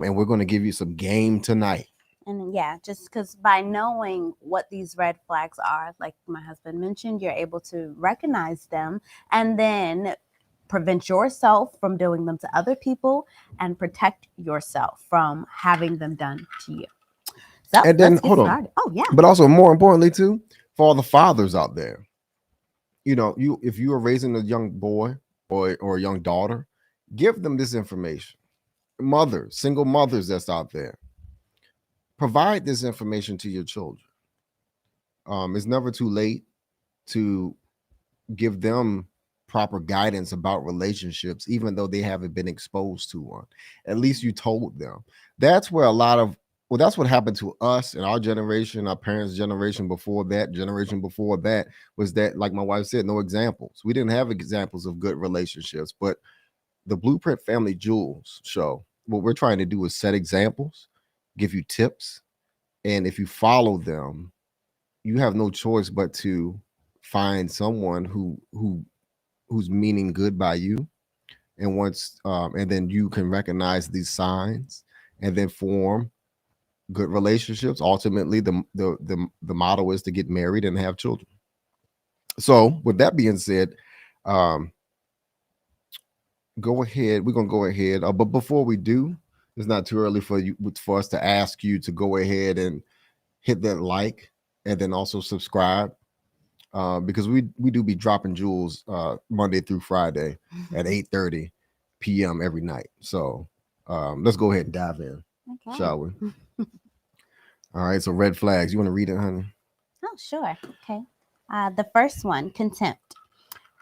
and we're going to give you some game tonight. And yeah, just because by knowing what these red flags are, like my husband mentioned, you're able to recognize them and then prevent yourself from doing them to other people and protect yourself from having them done to you. So And then let's get hold on, started. Oh, yeah. but also more importantly too, for all the fathers out there, you if you are raising a young boy or a young daughter, give them this information. Mothers, single mothers that's out there, provide this information to your children. It's never too late to give them proper guidance about relationships, even though they haven't been exposed to one. At least you told them. That's where a lot of that's what happened to us in our generation, our parents' generation before that, was that, like my wife said, no examples. We didn't have examples of good relationships. But the Blueprint Family Jewels show, what we're trying to do is set examples, give you tips, and if you follow them, you have no choice but to find someone who's meaning good by you, and once and then you can recognize these signs and then form good relationships. Ultimately, the motto is to get married and have children. So with that being said, um go ahead, we're gonna go ahead, but before we do, it's not too early for us to ask you to go ahead and hit that like, and then also subscribe, because we do be dropping jewels Monday through Friday at 8:30 p.m. every night. So let's go ahead and dive in, Okay. shall we? All right. So red flags. You want to read it, honey? Oh, sure. Okay. The first one, contempt.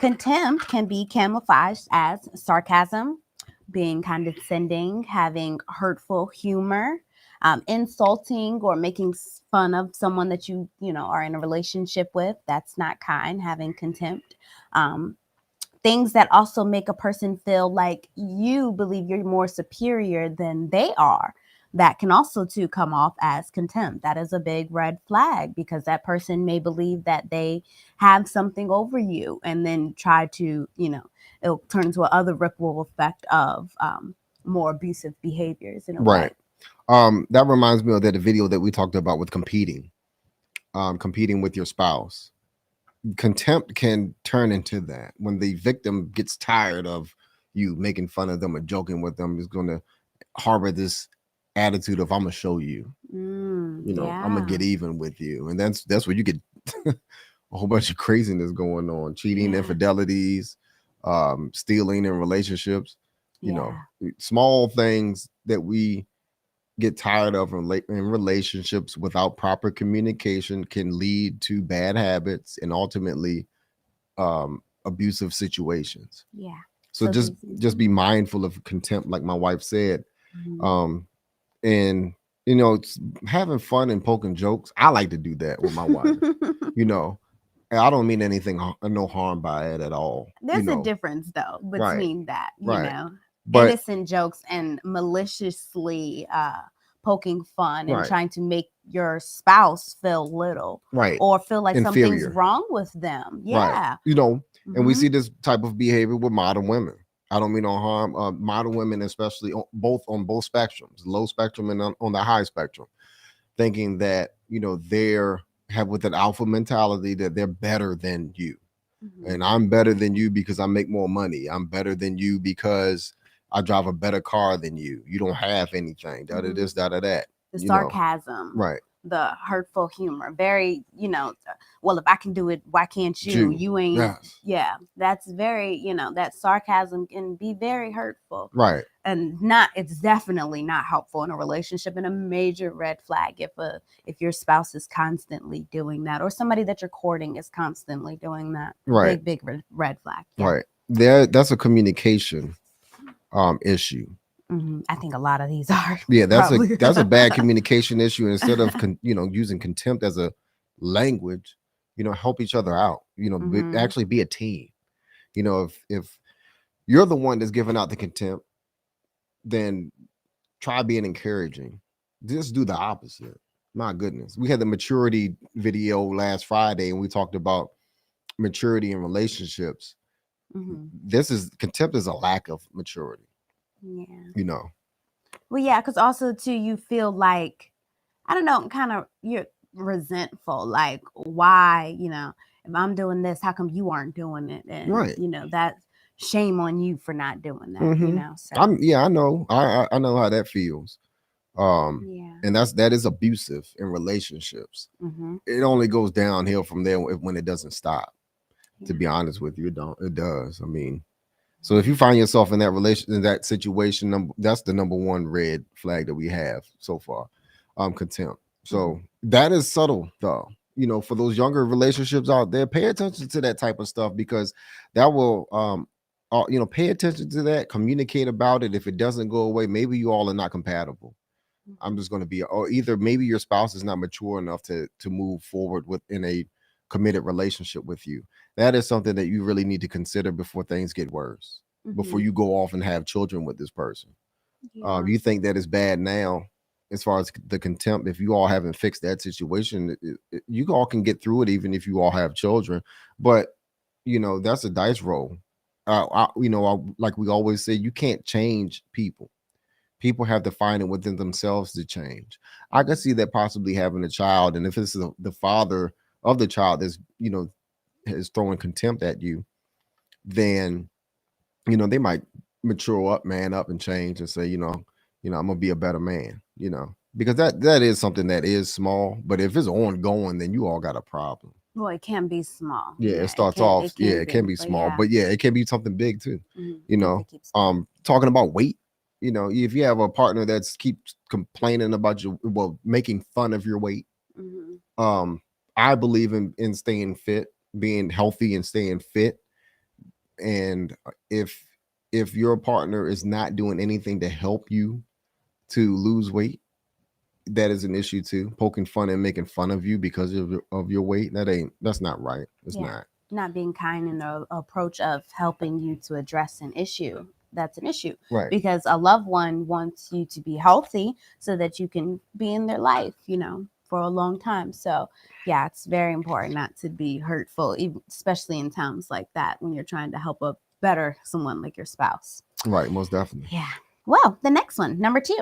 Contempt can be camouflaged as sarcasm, being condescending, having hurtful humor, insulting or making fun of someone that you are in a relationship with. That's not kind. Having contempt. Um, Things that also make a person feel like you believe you're more superior than they are, that can also too come off as contempt. That is a big red flag because that person may believe that they have something over you and then try to, it'll turn into another ripple effect of more abusive behaviors in a Right. way. That reminds me of that video that we talked about with competing with your spouse. Contempt can turn into that when the victim gets tired of you making fun of them or joking with them, is going to harbor this attitude of, I'm gonna show you, I'm gonna Yeah. get even with you. And that's where you get a whole bunch of craziness going on, cheating, Yeah. infidelities, stealing in relationships, you know, Yeah. small things that we get tired of in relationships without proper communication can lead to bad habits and ultimately abusive situations. Yeah. So So these. just be mindful of contempt, like my wife said. Mhm. um and it's having fun and poking jokes. I like to do that with my wife, you know and I don't mean anything, no harm by it at all, There's a difference though right, between that, right, but innocent jokes and maliciously poking fun and right, trying to make your spouse feel little right, or feel like something's inferior, wrong with them. right, Yeah. and we Hmm. see this type of behavior with modern women. I don't mean no harm. Modern women, especially on both spectrums, low spectrum and on the high spectrum, thinking that they're have with an alpha mentality that they're better than you, and Hmm. I'm better than you because I make more money. I'm better than you because I drive a better car than you. You don't have anything. Da da Hmm. this, da da that. The You know, sarcasm, right? the hurtful humor, very, well, if I can do it, why can't you? Jew. You ain't. Yes. Yeah, that's very, that sarcasm can be very hurtful. Right. And not, it's definitely not helpful in a relationship, and a major red flag if your spouse is constantly doing that, or somebody that you're courting is constantly doing that. Right. Big red flag. Yeah. Right. That's a communication issue. I think a lot of these are Yeah, that's a probably. that's a bad communication issue. Instead of using contempt as a language, help each other out. Hmm. Actually be a team. If you're the one that's giving out the contempt, then try being encouraging. Just do the opposite. My goodness. We had the maturity video last Friday and we talked about maturity in relationships. Hmm. Contempt is a lack of maturity, Yeah. you know. Well, yeah, because also too, you feel like, I don't know, kind of you're resentful. Like, why, if I'm doing this, how come you aren't doing it? And Right. that shame on you for not doing that. Mm-hmm. So I know. I know how that feels. yeah. And that is abusive in relationships. Mm-hmm. It only goes downhill from there when it doesn't stop. To Yeah. be honest with you, it does. I mean, so if you find yourself in that situation, that's the number one red flag that we have so far. Contempt. So that is subtle though. For those younger relationships out there, pay attention to that type of stuff because that will pay attention to that, communicate about it. If it doesn't go away, maybe you all are not compatible. I'm just going to be, or either maybe your spouse is not mature enough to move forward within a committed relationship with you. That is something that you really need to consider before things get worse, before Mm-hmm. you go off and have children with this person. Yeah. You think that is bad now, as far as the contempt. If you all haven't fixed that situation, you all can get through it, even if you all have children. But that's a dice roll. Like we always say, you can't change people. People have to find it within themselves to change. I could see that possibly having a child, and if it's the father of the child that's is throwing contempt at you, then they might mature up, man up, and change and say, I'm gonna be a better man. Because that is something that is small, but if it's ongoing, then you all got a problem. Well, it can be small. Yeah, it Yeah, starts off. It Yeah, can it can be. be But small, yeah. but yeah, it can be something big too. If it keeps going. Talking about weight. If you have a partner that's keeps complaining about making fun of your weight. Mm-hmm. I believe in staying fit, being healthy, and staying fit. And if your partner is not doing anything to help you to lose weight, that is an issue too. Poking fun and making fun of you because of your weight, that's not right. It's Yeah. not. Not being kind in the approach of helping you to address an issue. That's an issue Right. because a loved one wants you to be healthy so that you can be in their life, for a long time. So, yeah, it's very important not to be hurtful, especially in times like that when you're trying to help better someone like your spouse. Right, most definitely. Yeah. Well, the next one, number 2,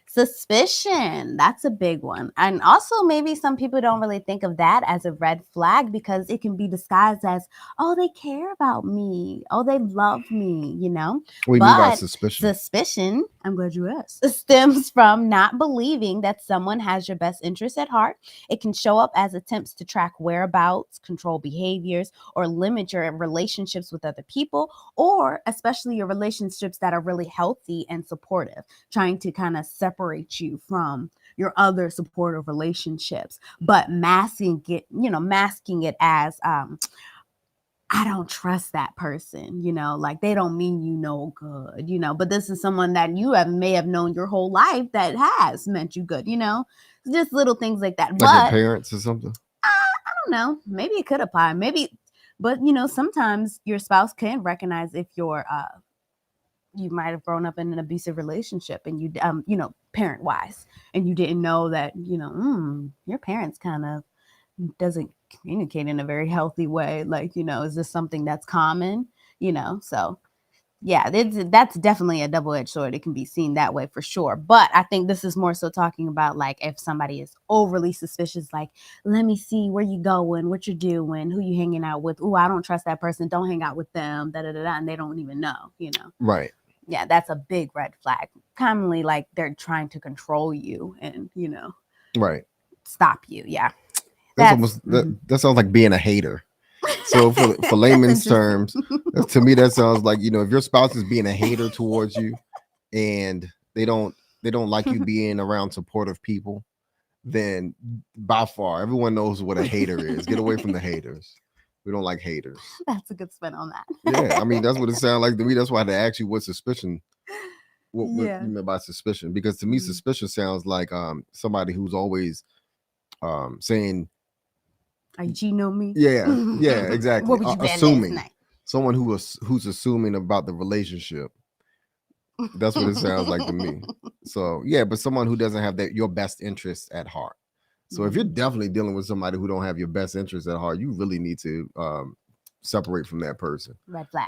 suspicion. That's a big one. And also, maybe some people don't really think of that as a red flag because it can be disguised as, oh, they care about me. Oh, they love me, What do you mean by But suspicion? suspicion, I'm glad you asked, stems from not believing that someone has your best interest at heart. It can show up as attempts to track whereabouts, control behaviors, or limit your relationships with other people, or especially your relationships that are really healthy and supportive, trying to kind of separate you from your other supportive relationships, but masking it as I don't trust that person, like they don't mean you no good, but this is someone that you may have known your whole life that has meant you good, just little things like that. Like But your parents or something? I don't know, maybe it could apply, maybe, but sometimes your spouse can recognize if you might have grown up in an abusive relationship and parent wise, and you didn't know that, your parents kind of doesn't communicate in a very healthy way. Like, is this something that's common? So yeah, that's definitely a double-edged sword. It can be seen that way for sure. But I think this is more so talking about like if somebody is overly suspicious, like, let me see where you going, what you're doing, who you hanging out with. Oh, I don't trust that person. Don't hang out with them. Da da da da. And they don't even know. Right. Yeah, that's a big red flag. Commonly, like they're trying to control you and Right. stop you. Yeah, that sounds like being a hater. So for layman's terms, to me that sounds like if your spouse is being a hater towards you, and they don't like you being around supportive people, then by far everyone knows what a hater is. Get away from the haters. We don't like haters. That's a good spin on that. Yeah, I mean that's what it sounds like to me. That's why I had to ask you what suspicion. What Yeah. you meant by suspicion? Because to me, suspicion sounds like somebody who's always saying, You know me. yeah, exactly. What would you bet assuming last night? someone who's assuming about the relationship. That's what it sounds like to me. So yeah, but someone who doesn't have your best interests at heart. So if you're definitely dealing with somebody who don't have your best interests at heart, you really need to separate from that person. Red flag.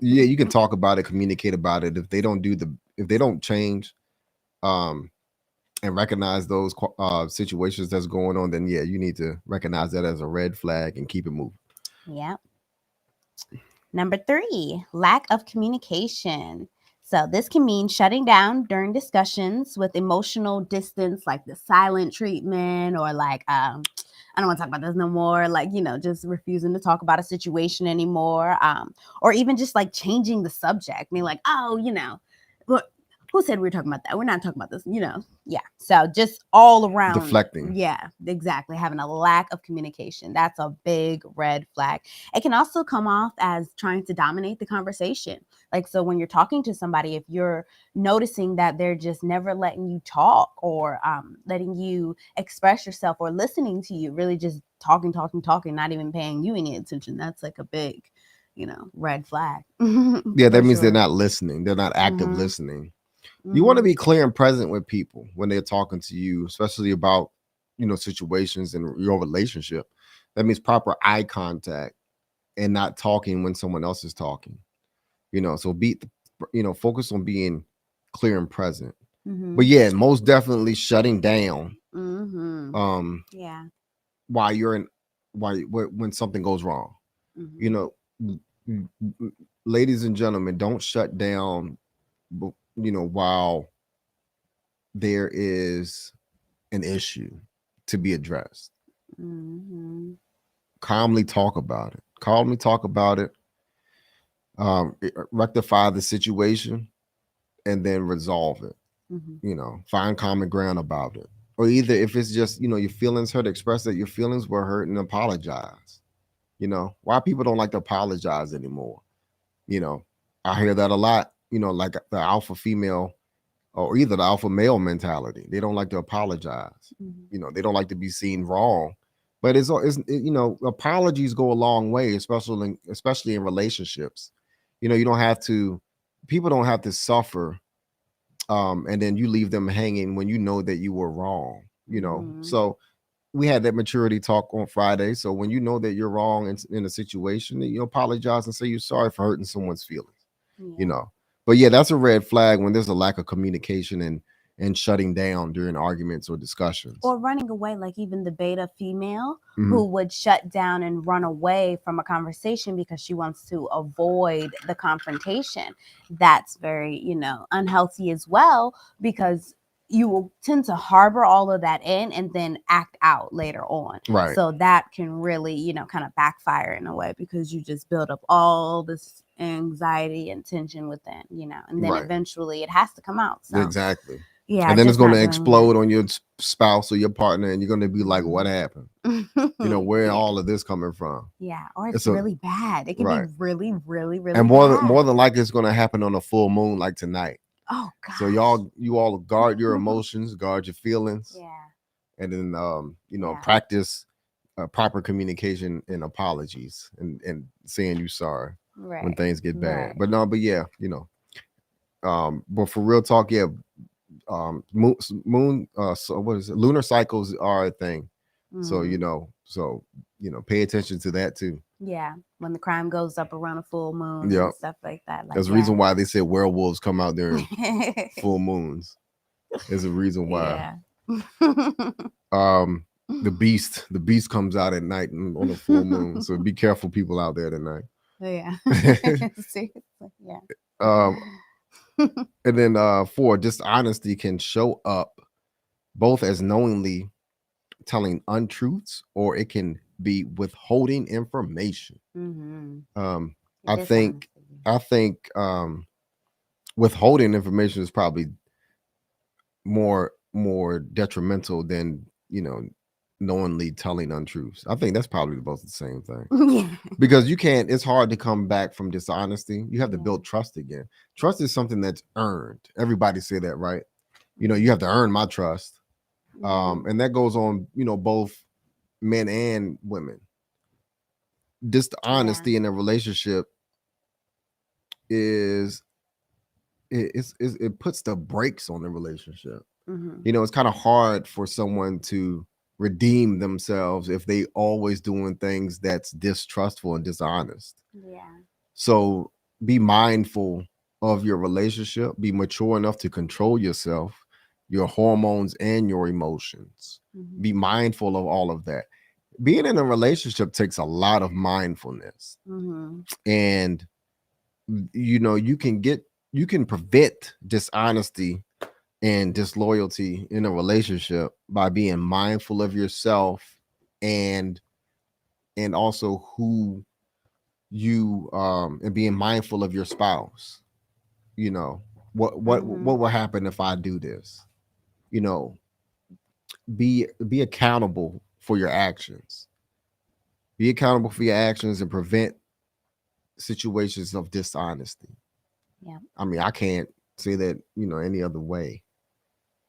Yeah, you can talk about it, communicate about it. If they don't change, um, and recognize those situations that's going on, then yeah, you need to recognize that as a red flag and keep it moving. Yeah. Number 3, lack of communication. So this can mean shutting down during discussions with emotional distance, like the silent treatment, or like I don't want to talk about this no more. Like, just refusing to talk about a situation anymore, or even just like changing the subject. I mean, like, oh, what? Who said we were talking about that? We're not talking about this. Yeah. So just all around Deflecting. Yeah, exactly. Having a lack of communication. That's a big red flag. It can also come off as trying to dominate the conversation. Like, so when you're talking to somebody, if you're noticing that they're just never letting you talk, or letting you express yourself, or listening to you, really just talking, not even paying you any attention, that's like a big, red flag. Yeah, that For means they're sure. not listening. They're not active Mhm. listening. You want to Mhm. be clear and present with people when they're talking to you, especially about, situations in your relationship. That means proper eye contact and not talking when someone else is talking. So focus on being clear and present. But Mhm. yeah, most definitely shutting down Mhm. um Yeah. while you're in when something goes wrong. You Mhm. know, ladies and gentlemen, don't shut down while there is an issue to be addressed. Mhm. Calmly talk about it. Calmly talk about it. Rectify the situation and then resolve it. Mhm. Find common ground about it. Or either if it's just, your feelings hurt, express that your feelings were hurt and apologize. Why people don't like to apologize anymore. You know, I hear that a lot, like the alpha female or either the alpha male mentality. They don't like to apologize. Mhm. They don't like to be seen wrong. But apologies go a long way, especially in relationships. You don't have to. People don't have to suffer, and then you leave them hanging when you know that you were wrong. Mhm. So we had that maturity talk on Friday. So when you know that you're wrong in a situation, you apologize and say you're sorry for hurting someone's feelings. you Yeah. know. But yeah, that's a red flag when there's a lack of communication and shutting down during arguments or discussions. Or running away, like even the beta female Mhm. who would shut down and run away from a conversation because she wants to avoid the confrontation. That's very, unhealthy as well, because you will tend to harbor all of that in and then act out later on. Right. So that can really, kind of backfire in a way, because you just build up all this anxiety and tension within, and then Right. eventually it has to come out. So Exactly. yeah, And then it's just going not to doing that. explode on your spouse or your partner, and you're going to be like, "What Mhm. happened? Where Yeah, all of this coming from?" yeah, or it's It's a really bad. It can be right, really, really, really and more than bad. likely, it's going to happen on a full moon like tonight. Oh So gosh. you all guard your emotions, guard your feelings, Yeah, and then yeah, practice proper communication and apologies and saying you sorry when right, things get bad. right. But yeah, but for real talk, yeah, moon so what is it? Lunar cycles are a thing. So Hmm. pay attention to that too. Yeah, when the crime goes up around a full moon Yeah, and stuff like that. Like, there's a yeah. reason why they said werewolves come out during full moons. There's a reason why. Yeah. Um, the beast comes out at night on a full moon. So be careful, people out there tonight. Yeah. Seriously, yeah. um, and then 4, dishonesty can show up both as knowingly telling untruths or it can be withholding information. Hmm. Um, I think Dishonesty. I think withholding information is probably more detrimental than knowingly telling untruths. I think that's probably both the same thing Yeah. because you can't. It's hard to come back from dishonesty. You have to Yeah. build trust again. Trust is something that's earned. Everybody say that, right? You have Mhm. to earn my trust, Mhm. and that goes on. Both men and women. Yeah. Dishonesty in a relationship is it puts the brakes on the relationship. Mhm. It's kind of hard for someone to redeem themselves if they always doing things that's distrustful and dishonest. Yeah. So be mindful of your relationship, be mature enough to control yourself your hormones, and your emotions. Mhm. Be mindful of all of that. Being in a relationship takes a lot of mindfulness. Mhm. And you can prevent dishonesty and disloyalty in a relationship by being mindful of yourself and also who you and being mindful of your spouse. you know what Mhm. will happen if I do this. you know be accountable for your actions. Be accountable for your actions and prevent situations of dishonesty. Yeah. I mean, I can't say that any other way.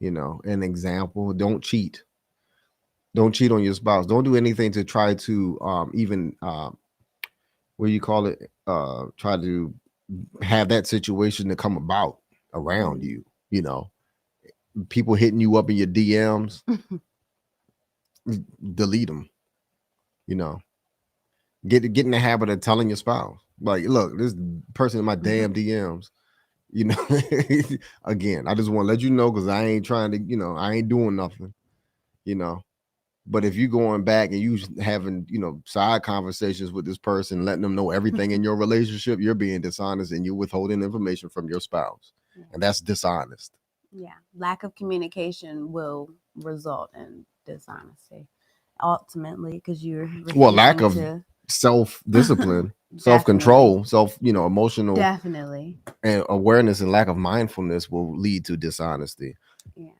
An example: don't cheat on your spouse. Don't do anything to try to even what do you call it, try to have that situation to come about around Mhm. you. People hitting you up in your DMs, delete them. you know get in the habit of telling your spouse, like, look, this person in my damn DMs. you know Again, I just want to let you know, because I ain't trying to, I ain't doing nothing. you know but if you going back and you having side conversations with this person, letting them know everything in your relationship, you're being dishonest and you're withholding information from your spouse, Yeah. and that's dishonest. Yeah. Lack of communication will result in dishonesty ultimately, because you're Well, lack refusing of to. self-discipline, Definitely. self-control, emotional Definitely. and awareness, and lack of mindfulness will lead to dishonesty. Yeah.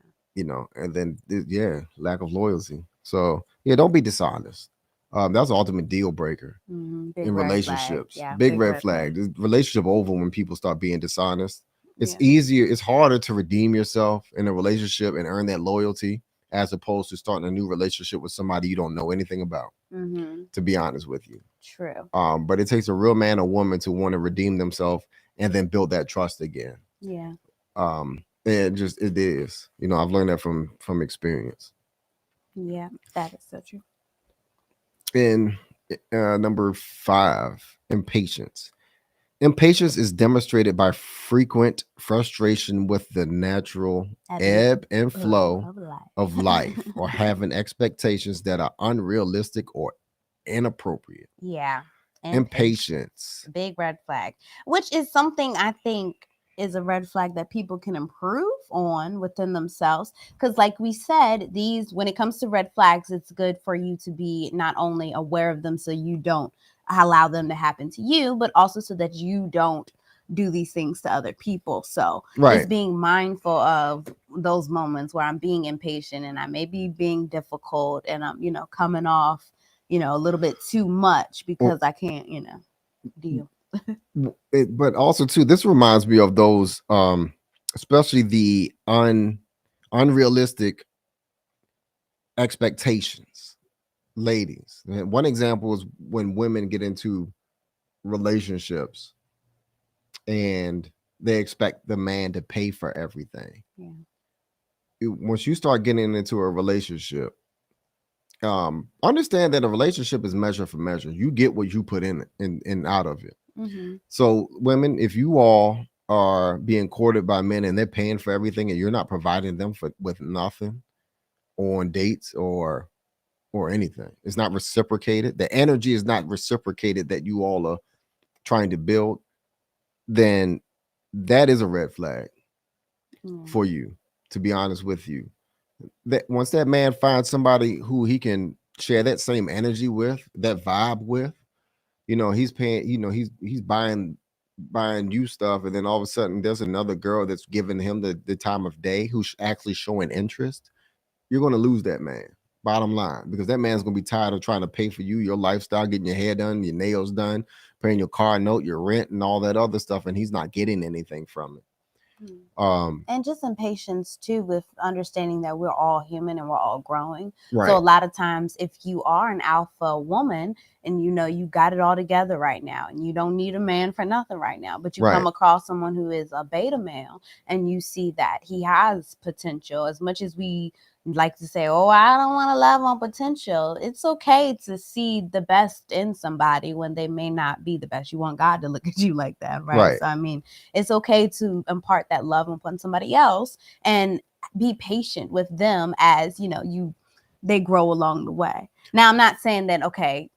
And then yeah, lack of loyalty. So yeah, don't be dishonest. That's the ultimate deal breaker Big in red flag. relationships. Yeah. Big Big red red flag. flag. The relationship over when people start being dishonest. Yeah. It's harder to redeem yourself in a relationship and earn that loyalty, as opposed to starting a new relationship with somebody you don't know anything about, to be honest with you. True. But it takes a real man or woman to want to redeem themselves and then build that trust again. Yeah. It is. I've learned that from experience. Yeah. That is so true. And number 5, impatience. Impatience is demonstrated by frequent frustration with the natural ebb and flow Of life. of life, or having expectations that are unrealistic or inappropriate. Yeah. Impatience. Big red flag, which is something I think is a red flag that people can improve on within themselves. Because, like we said, when it comes to red flags, it's good for you to be not only aware of them so you don't allow them to happen to you, but also so that you don't do these things to other people. So Right. just being mindful of those moments where I'm being impatient and I may be being difficult and I'm, coming off, a little bit too much because I can't, deal. But also too, this reminds me of those especially the unrealistic expectations, ladies. And one example is when women get into relationships and they expect the man to pay for everything. Yeah. Once you start getting into a relationship, understand that a relationship is measure for measure. You get what you put in it and out of it. Mm-hmm. So women, if you all are being courted by men and they're paying for everything and you're not providing them with nothing on dates or anything, it's not reciprocated. The energy is not reciprocated that you all are trying to build. Then that is a red flag for you, to be honest with you. That once that man finds somebody who he can share that same energy with, that vibe with, he's paying, he's buying you stuff, and then all of a sudden there's another girl that's giving him the time of day who's actually showing interest. You're going to lose that man, bottom line, because that man's going to be tired of trying to pay for you, your lifestyle, getting your hair done, your nails done, paying your car note, your rent, and all that other stuff, and he's not getting anything from it. And just impatience too, with understanding that we're all human and we're all growing. Right. So a lot of times, if you are an alpha woman and you got it all together right now and you don't need a man for nothing right now, but you come across someone who is a beta male and you see that he has potential, as much as we like to say, oh, I don't want to love on potential. It's okay to see the best in somebody when they may not be the best. You want God to look at you like that, right? Right. So, I mean, it's okay to impart that love upon somebody else and be patient with them as, they grow along the way. Now, I'm not saying that, okay,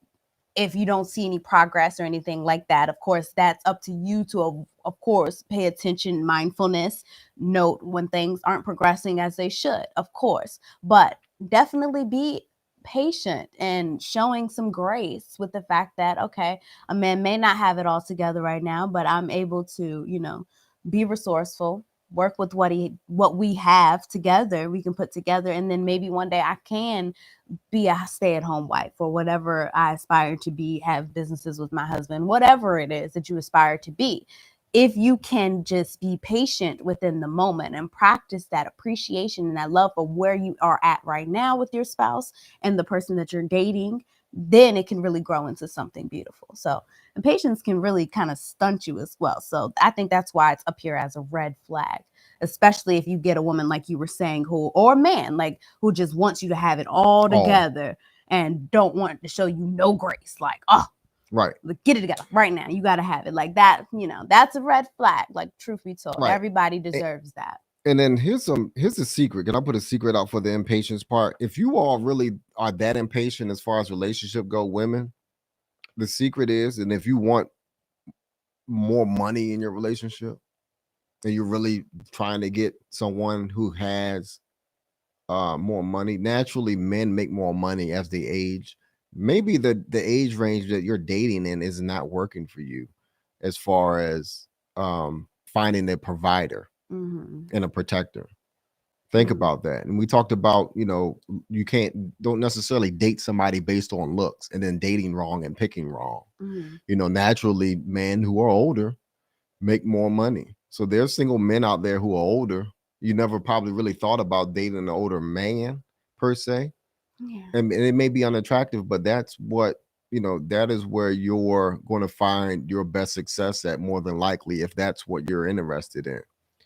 if you don't see any progress or anything like that, of course, that's up to you to, of course, pay attention, mindfulness, note when things aren't progressing as they should, of course, but definitely be patient and showing some grace with the fact that, okay, a man may not have it all together right now, but I'm able to, be resourceful, work with what we have together, we can put together, and then maybe one day I can be a stay-at-home wife or whatever I aspire to be, have businesses with my husband, whatever it is that you aspire to be. If you can just be patient within the moment and practice that appreciation and that love for where you are at right now with your spouse and the person that you're dating, then it can really grow into something beautiful. So, and patience can really kind of stunt you as well. So I think that's why it's up here as a red flag, especially if you get a woman like you were saying or a man like who just wants you to have it all together and don't want to show you no grace, like, oh, right, get it together right now, you got to have it like that. That's a red flag. Like, truth be told, right. everybody deserves that. And then here's a secret. Can I put a secret out for the impatience part? If you all really are that impatient as far as relationship go, women, the secret is, and if you want more money in your relationship and you're really trying to get someone who has more money, naturally men make more money as they age. Maybe the age range that you're dating in is not working for you as far as finding a provider and a protector. Think about that. And we talked about, you don't necessarily date somebody based on looks and then dating wrong and picking wrong. Naturally, men who are older make more money. So there's single men out there who are older. You never probably really thought about dating an older man per se. Yeah. And it may be unattractive, but that's what, that is where you're going to find your best success at, more than likely, if that's what you're interested in.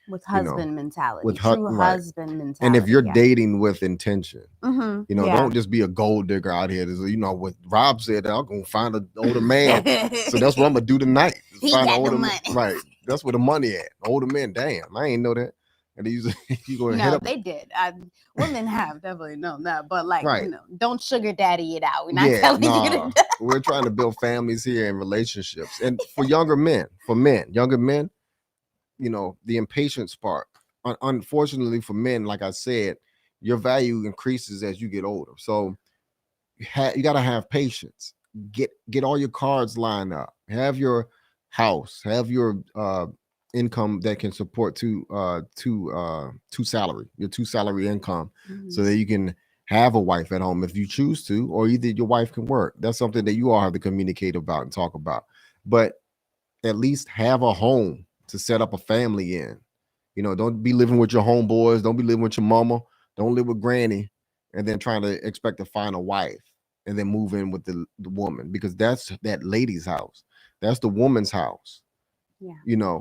With husband mentality, right. husband mentality. And if you're dating with intention, yeah. don't just be a gold digger out here. What Rob said, I'm going to find an older man. So that's what I'm going to do tonight. He find got older the money. Right. That's where the money at. Older men, damn, I ain't know that. And you going to hit up. They did. Women have definitely known that, but Right. Don't sugar daddy it out. We're not telling you to. We're trying to build families here and relationships. And for younger men, the impatience part. Unfortunately for men, like I said, your value increases as you get older. So you got to have patience. Get all your cards lined up. Have your house. Have your income that can support two salary, your 2 salary income, so that you can have a wife at home if you choose to, or either your wife can work. That's something that you all have to communicate about and talk about. But at least have a home to set up a family in. Don't be living with your homeboys. Don't be living with your mama. Don't live with granny and then trying to expect to find a wife and then move in with the woman, because that's that lady's house. That's the woman's house. Yeah.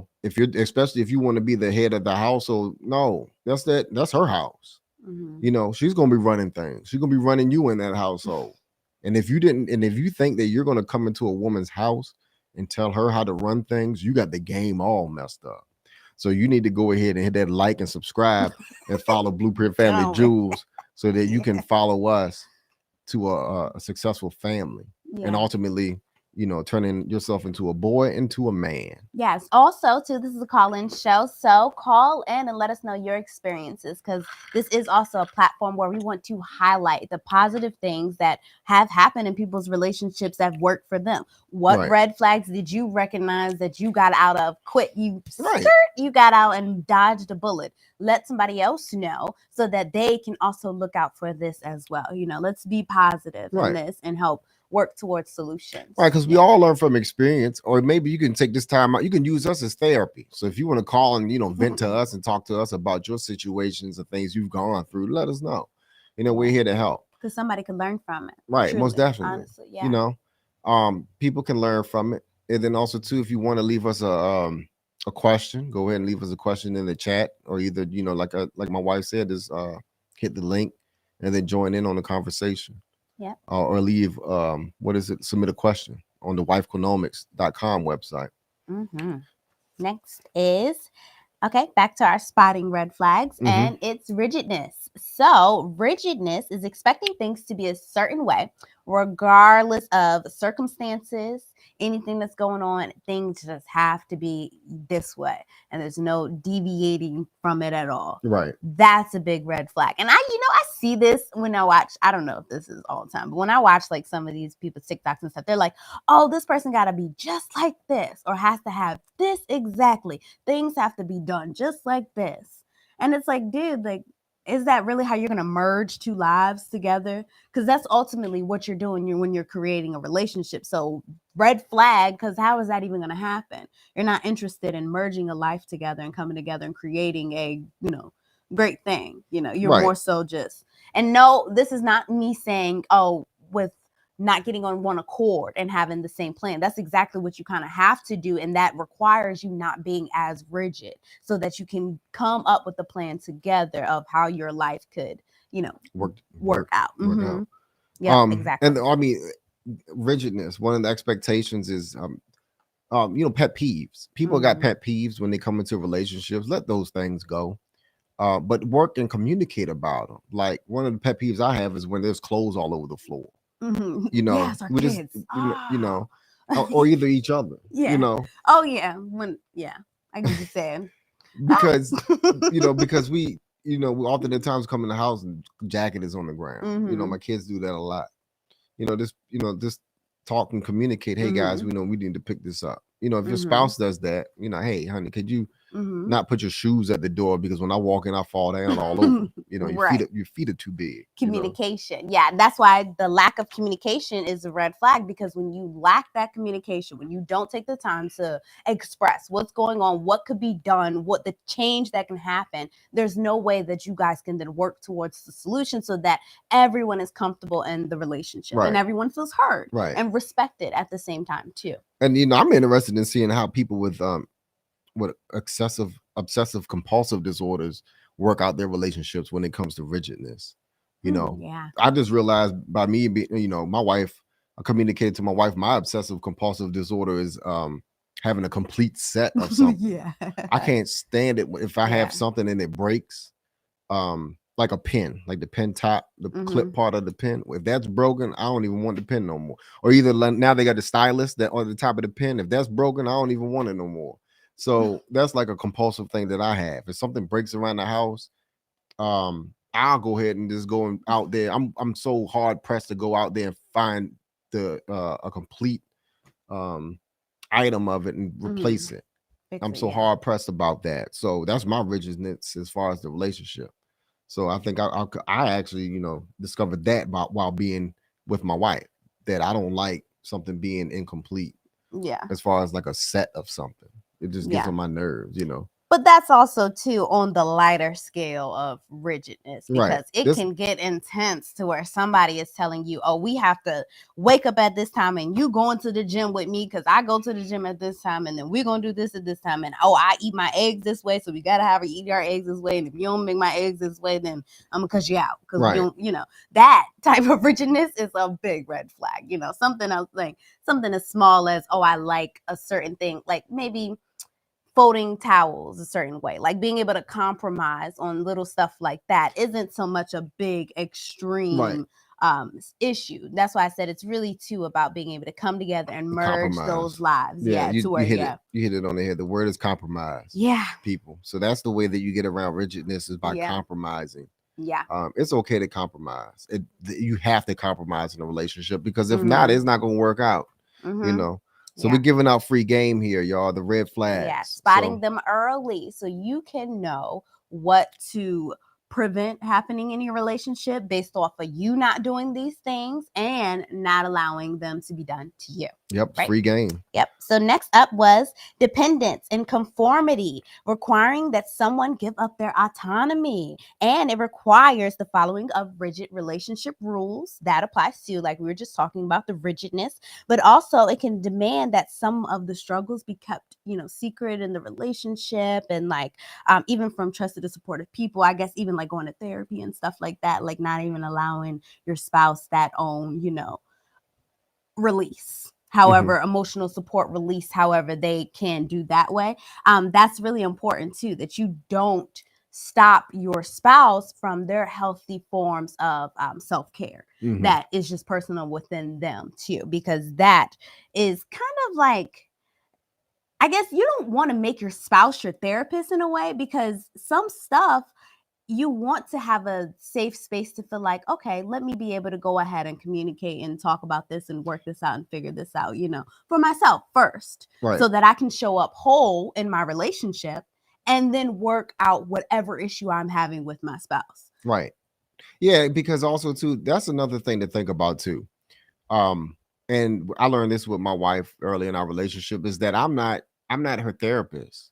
Especially if you want to be the head of the household, no, that's her house. She's going to be running things. She's going to be running you in that household. And if you think that you're going to come into a woman's house and tell her how to run things, you got the game all messed up. So you need to go ahead and hit that like and subscribe and follow Blueprint Family Jewels so that you can follow us to a successful family and ultimately, turning yourself into a boy, into a man. Yes. Also, too, this is a call-in show. So call in and let us know your experiences, because this is also a platform where we want to highlight the positive things that have happened in people's relationships that have worked for them. What red flags did you recognize that you got out of quick? You got out and dodged a bullet. Let somebody else know so that they can also look out for this as well. Let's be positive in this and help work towards solutions. Right, because we all learn from experience, or maybe you can take this time out. You can use us as therapy. So if you want to call and, vent to us and talk to us about your situations and things you've gone through, let us know. We're here to help. Because somebody can learn from it. Right, truly, most definitely. Honestly, yeah. People can learn from it. And then also, too, if you want to leave us a question, go ahead and leave us a question in the chat, or either, like my wife said, is hit the link and then join in on the conversation. Yeah. Or leave submit a question on the wifeconomics.com website. Mm-hmm. Next is, okay, back to our spotting red flags, Mhm. and it's rigidness. So, rigidness is expecting things to be a certain way, regardless of circumstances, anything that's going on. Things just have to be this way, and there's no deviating from it at all. Right. That's a big red flag. And I see this when I watch, I don't know if this is all the time, but when I watch like some of these people's TikToks and stuff, they're like, oh, this person got to be just like this or has to have this exactly. Things have to be done just like this. And it's like, dude, like, is that really how you're going to merge two lives together? Because that's ultimately what you're doing when you're creating a relationship. So red flag, because how is that even going to happen? You're not interested in merging a life together and coming together and creating a, great thing. You're Right. more so just, and no, this is not me saying, oh, with not getting on one accord and having the same plan. That's exactly what you kind of have to do. And that requires you not being as rigid so that you can come up with a plan together of how your life could, work out. Mm-hmm. Yeah, exactly. And I mean, rigidness, one of the expectations is, pet peeves. People got pet peeves when they come into relationships. Let those things go. But work and communicate about them. Like one of the pet peeves I have is when there's clothes all over the floor. Mm-hmm. Yes, our we kids. just, or either each other. Yeah. Oh yeah. I get you saying. Because because we often at times come in the house and jacket is on the ground. Mm-hmm. My kids do that a lot. Just talk and communicate. Hey guys, we need to pick this up. If your spouse does that, hey honey, could you not put your shoes at the door, because when I walk in I fall down all over. Your feet are too big. Communication. Yeah, that's why the lack of communication is a red flag, because when you lack that communication, when you don't take the time to express what's going on, what could be done, what the change that can happen, there's no way that you guys can then work towards the solution so that everyone is comfortable in the relationship and everyone feels heard and respected at the same time too. And I'm interested in seeing how people with obsessive compulsive disorders work out their relationships when it comes to rigidness. I just realized by me being, my wife, I communicated to my wife, my obsessive compulsive disorder is having a complete set of something. I can't stand it if I have something and it breaks, like a pen, like the pen top, the clip part of the pen. If that's broken, I don't even want the pen no more. Or either now they got the stylus that on the top of the pen. If that's broken, I don't even want it no more. So that's like a compulsive thing that I have. If something breaks around the house, I'll go ahead and just go out there. I'm so hard pressed to go out there and find a complete item of it and replace it. I'm so hard pressed about that. So that's my rigidness as far as the relationship. So I think I actually discovered that while being with my wife, that I don't like something being incomplete. Yeah. As far as like a set of something, it just gets on my nerves. But that's also too on the lighter scale of rigidness, because it can get intense to where somebody is telling you, oh, we have to wake up at this time and you going to the gym with me because I go to the gym at this time, and then we're going to do this at this time. And oh, I eat my eggs this way, so we got to have her eat our eggs this way. And if you don't make my eggs this way, then I'm going to cuss you out. Because we don't, that type of rigidness is a big red flag. Something else, like something as small as, oh, I like a certain thing, like maybe folding towels a certain way, like being able to compromise on little stuff like that isn't so much a big extreme issue. That's why I said it's really too about being able to come together and merge those lives. You hit it on the head. The word is compromise. People. So that's the way that you get around rigidness, is by compromising. It's okay to compromise. You have to compromise in a relationship, because if not, it's not going to work out. So we're giving out free game here, y'all. The red flags. Spotting them early so you can know what to prevent happening in your relationship based off of you not doing these things and not allowing them to be done to you. Yep, it's right? free game. Yep. So next up was dependence and conformity, requiring that someone give up their autonomy. And it requires the following of rigid relationship rules. That applies to, like we were just talking about, the rigidness, but also it can demand that some of the struggles be kept, secret in the relationship, and like even from trusted and supportive people, I guess, even like going to therapy and stuff like that, like not even allowing your spouse that own, release, however emotional support release, however they can do that way. That's really important too, that you don't stop your spouse from their healthy forms of self-care that is just personal within them too, because that is kind of like, I guess, you don't want to make your spouse your therapist in a way, because some stuff you want to have a safe space to feel like, okay, let me be able to go ahead and communicate and talk about this and work this out and figure this out, for myself first, Right. so that I can show up whole in my relationship and then work out whatever issue I'm having with my spouse. Right. Yeah, because also too, that's another thing to think about too. And I learned this with my wife early in our relationship, is that I'm not her therapist.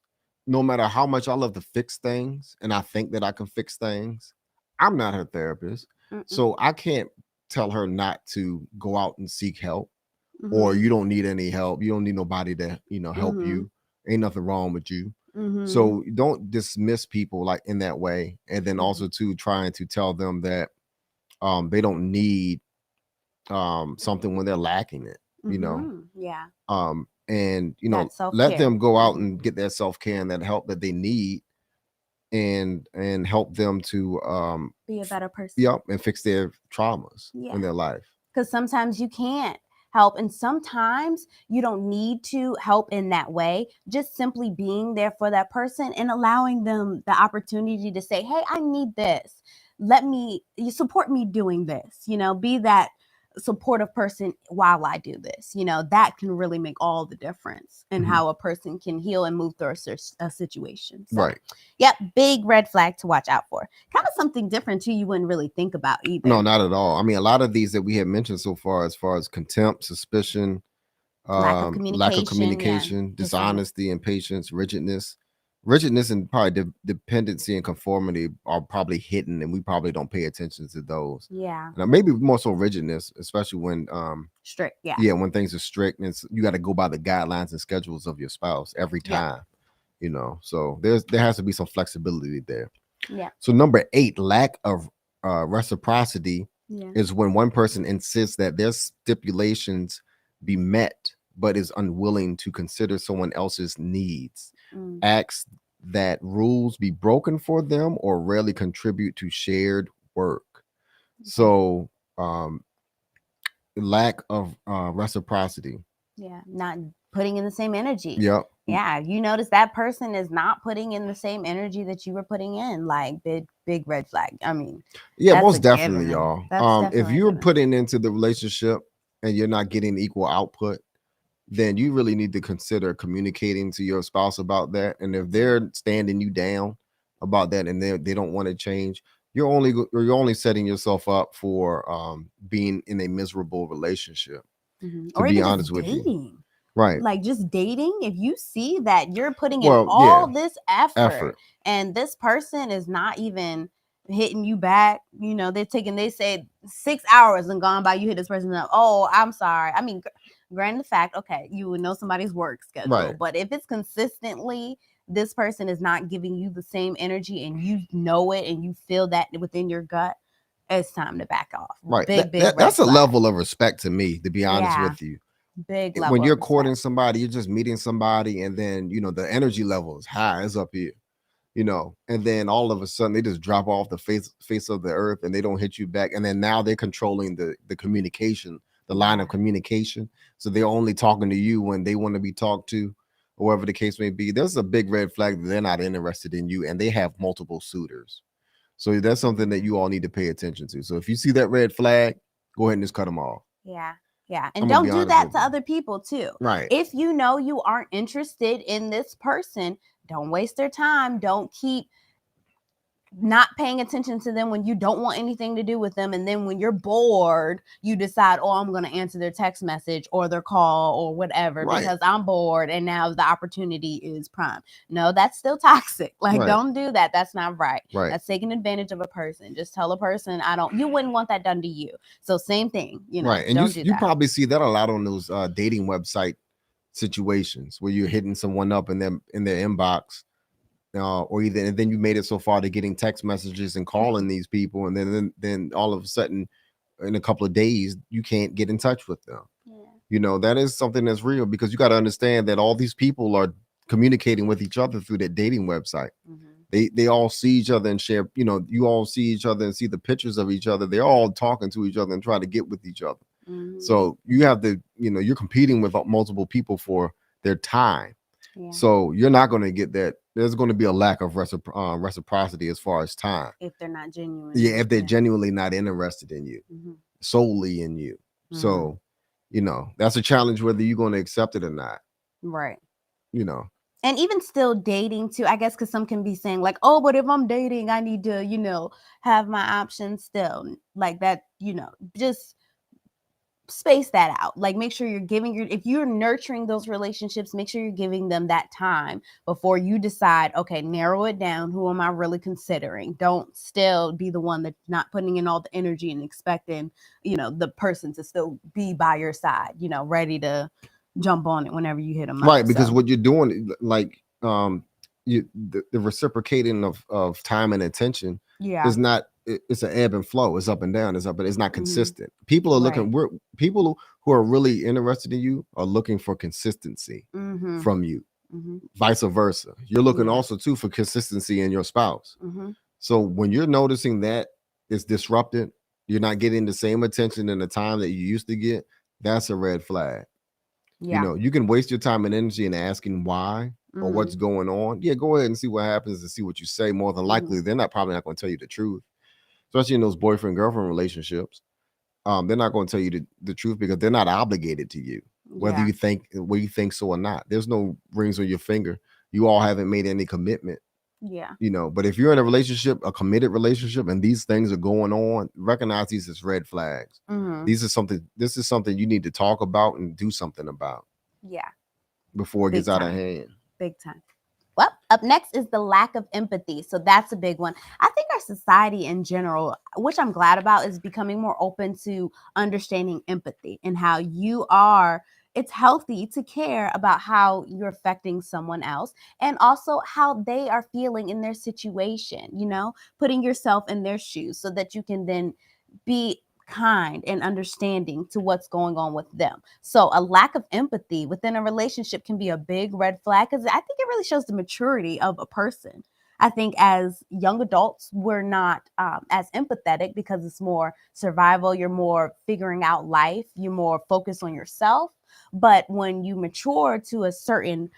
No matter how much I love to fix things and I think that I can fix things, I'm not her therapist. Mm-mm. So I can't tell her not to go out and seek help, or Mhm. you don't need any help. You don't need nobody to, help Mhm. you. Ain't nothing wrong with you. Mhm. So don't dismiss people like in that way. And then Mhm. also too trying to tell them that they don't need something when they're lacking it, Yeah, and that let self-care. them go out and get that self-care and that help that they need, and help them to Be a better person. yep, and fix their traumas Yeah. in their life. Because sometimes you can't help, and sometimes you don't need to help in that way. Just simply being there for that person and allowing them the opportunity to say, hey, I need this, you support me doing this, be that supportive person while I do this, that can really make all the difference in how a person can heal and move through a situation. So Right. yep, big red flag to watch out for. Kind of something different too, you wouldn't really think about either. No, not at all. I mean, a lot of these that we had mentioned so far, as far as contempt, suspicion, Lack of lack of communication, communication, dishonesty, impatience, rigidness, and probably dependency and conformity are probably hidden, and we probably don't pay attention to those. Yeah. And maybe more so rigidness, especially when Strict. Yeah. when things are strict, and you got to go by the guidelines and schedules of your spouse every Yeah. time. So there has to be some flexibility there. Yeah. So number 8, lack of reciprocity Yeah. is when one person insists that their stipulations be met, but is unwilling to consider someone else's needs, acts that rules be broken for them, or rarely contribute to shared work. So lack of reciprocity. Yeah. Not putting in the same energy. Yep. Yeah. You notice that person is not putting in the same energy that you were putting in. Like big red flag. I mean, Yeah, that's most a definitely, given. y'all. That's If definitely a you're given. putting into the relationship and you're not getting equal output, then you really need to consider communicating to your spouse about that. And if they're standing you down about that and they don't want to change, you're only setting yourself up for being in a miserable relationship. To Or be even honest just with you, dating. right? Like just dating, if you see that you're putting in Well, all yeah, this effort effort. and this person is not even hitting you back, they say 6 hours and gone by, you hit this person up, oh, I'm sorry. I mean, granted the fact, okay, you would know somebody's work schedule, Right. but if it's consistently this person is not giving you the same energy and you know it and you feel that within your gut, it's time to back off. Right. Big That's a red flag. level of respect to me, to be honest Yeah. with you. Big level When you're of respect. courting somebody, you're just meeting somebody, and then the energy level is high, it's up here, and then all of a sudden they just drop off the face of the earth and they don't hit you back, and then now they're controlling the communication, the line of communication. So they're only talking to you when they want to be talked to, or whatever the case may be. There's a big red flag that they're not interested in you, and they have multiple suitors. So that's something that you all need to pay attention to. So if you see that red flag, go ahead and just cut them off. Yeah. Yeah. And I'm gonna don't be do honest that with to you. other people too. Right. If you know you aren't interested in this person, don't waste their time. Don't keep not paying attention to them when you don't want anything to do with them, and then when you're bored you decide, oh, I'm going to answer their text message or their call or whatever Right. because I'm bored and now the opportunity is prime. No, that's still toxic. Like, Right. don't do that. That's not right. Right. That's taking advantage of a person. Just tell a person, you wouldn't want that done to you. So same thing, Right. And don't do you that. probably see that a lot on those dating website situations where you're hitting someone up in their inbox, or either, and then you made it so far to getting text messages and calling these people, and then all of a sudden in a couple of days you can't get in touch with them. Yeah. That is something that's real, because you got to understand that all these people are communicating with each other through that dating website. They all see each other and share, you all see each other and see the pictures of each other. They're all talking to each other and trying to get with each other. So you have to, you're competing with multiple people for their time. Yeah. So you're not going to get that. There's going to be a lack of reciprocity as far as time. If they're not genuine. Yeah, if they're genuinely not interested in you, solely in you. So, that's a challenge whether you're going to accept it or not. Right. And even still dating too, I guess, because some can be saying like, oh, but if I'm dating, I need to, have my options still. Like that, just space that out. Like, make sure you're if you're nurturing those relationships, make sure you're giving them that time before you decide, okay, narrow it down. Who am I really considering? Don't still be the one that's not putting in all the energy and expecting, the person to still be by your side, ready to jump on it whenever you hit them right up, because so. what you're doing, like the reciprocating of time and attention is not, it's an ebb and flow. It's up and down. But it's not consistent. People are looking, people who are really interested in you are looking for consistency from you. Vice versa, you're looking also too for consistency in your spouse. So when you're noticing that it's disrupted, you're not getting the same attention in the time that you used to get, that's a red flag. You can waste your time and energy in asking why or what's going on. Yeah, go ahead and see what happens and see what you say. More than likely, they're probably not going to tell you the truth, especially in those boyfriend-girlfriend relationships. They're not going to tell you the truth because they're not obligated to you, whether you think so or not. There's no rings on your finger. You all haven't made any commitment. Yeah. But if you're in a relationship, a committed relationship, and these things are going on, recognize these as red flags. This is something you need to talk about and do something about. Yeah. Before it gets out of hand. Big time. Well, up next is the lack of empathy. So that's a big one. I think our society in general, which I'm glad about, is becoming more open to understanding empathy and how it's healthy to care about how you're affecting someone else and also how they are feeling in their situation, putting yourself in their shoes so that you can then be kind and understanding to what's going on with them. So a lack of empathy within a relationship can be a big red flag, because I think it really shows the maturity of a person. I think as young adults, we're not as empathetic because it's more survival. You're more figuring out life. You're more focused on yourself. But when you mature to a certain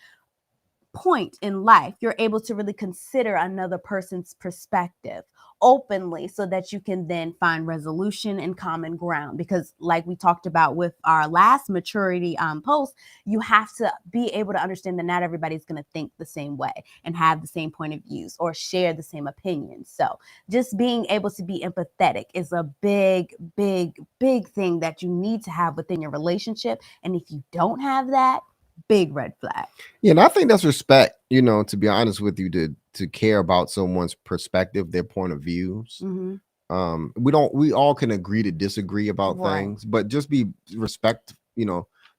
point in life, you're able to really consider another person's perspective openly so that you can then find resolution and common ground. Because like we talked about with our last maturity post, you have to be able to understand that not everybody's going to think the same way and have the same point of views or share the same opinions. So just being able to be empathetic is a big, big, big thing that you need to have within your relationship. And if you don't have that, big red flag. Yeah, and I think that's respect, to be honest with you, to care about someone's perspective, their point of views. We all can agree to disagree about things, but just be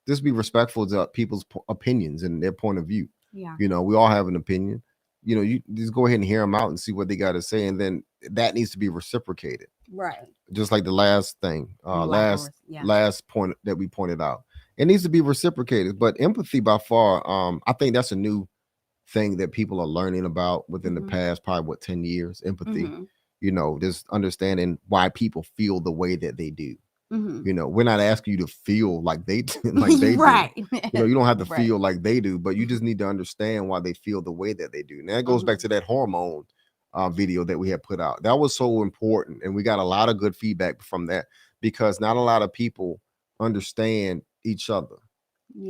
just be respectful to people's opinions and their point of view. Yeah. We all have an opinion. You just go ahead and hear them out and see what they got to say, and then that needs to be reciprocated. Right. Just like the last thing, last point that we pointed out. It needs to be reciprocated, but empathy by far, I think that's a new thing that people are learning about within the past, probably 10 years, empathy, just understanding why people feel the way that they do. We're not asking you to feel like they right. do. You don't have to feel like they do, but you just need to understand why they feel the way that they do. And that goes back to that hormone video that we had put out. That was so important. And we got a lot of good feedback from that, because not a lot of people understand each other,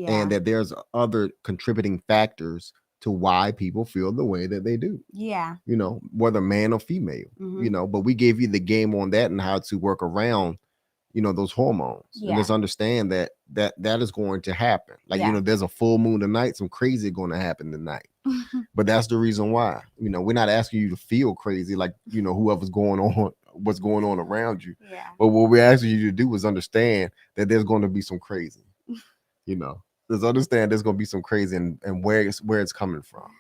and that there's other contributing factors to why people feel the way that they do, Yeah. you know, whether man or female, Mhm. you know, but we gave you the game on that and how to work around, you know, those hormones. And Yeah. just understand that is going to happen. Like, you Yeah. know, there's a full moon tonight, some crazy going to happen tonight. But that's the reason why, you know, we're not asking you to feel crazy like, you know, whoever's going on, what's going on around you. Yeah. But what we're asking you to do is understand that there's going to be some crazy, you know, just understand there's going to be some crazy and where it's coming from.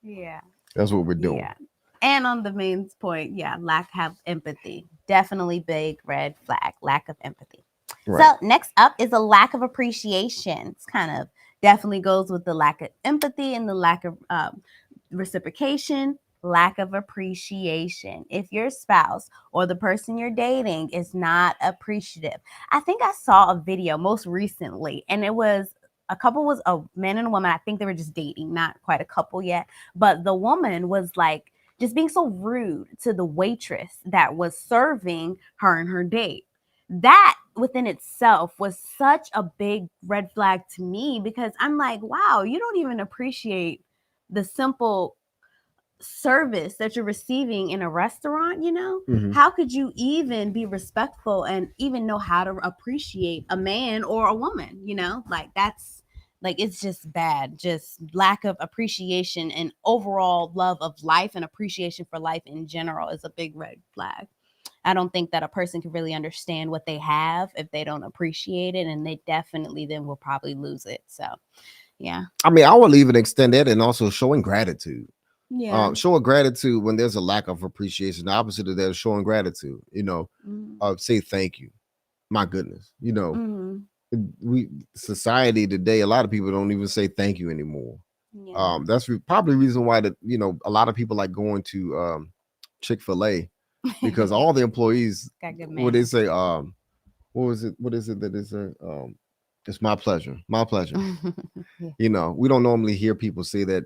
Yeah. That's what we're doing. Yeah. And on the main point, yeah, lack of empathy. Definitely big red flag, lack of empathy. Right. So next up is a lack of appreciation. It's kind of definitely goes with the lack of empathy and the lack of reciprocation, lack of appreciation. If your spouse or the person you're dating is not appreciative. I think I saw a video most recently, and it was a couple, was a man and a woman. I think they were just dating, not quite a couple yet. But the woman was like just being so rude to the waitress that was serving her and her date. That within itself was such a big red flag to me, because I'm like, wow, you don't even appreciate the simple service that you're receiving in a restaurant, you know? Mhm. How could you even be respectful and even know how to appreciate a man or a woman, you know? Like, that's like, it's just bad. Just lack of appreciation and overall love of life and appreciation for life in general is a big red flag. I don't think that a person can really understand what they have if they don't appreciate it, and they definitely then will probably lose it. So, yeah. I mean, I will even extend that and also showing gratitude. Yeah. Showing gratitude when there's a lack of appreciation. The opposite of that is showing gratitude. You know, say thank you. My goodness, you know, we society today, a lot of people don't even say thank you anymore. Yeah. That's probably the reason why that, you know, a lot of people like going to Chick-fil-A, because all the employees, Got good what they manners. say, what is it that they say? It's my pleasure, my pleasure. Yeah. You know, we don't normally hear people say that,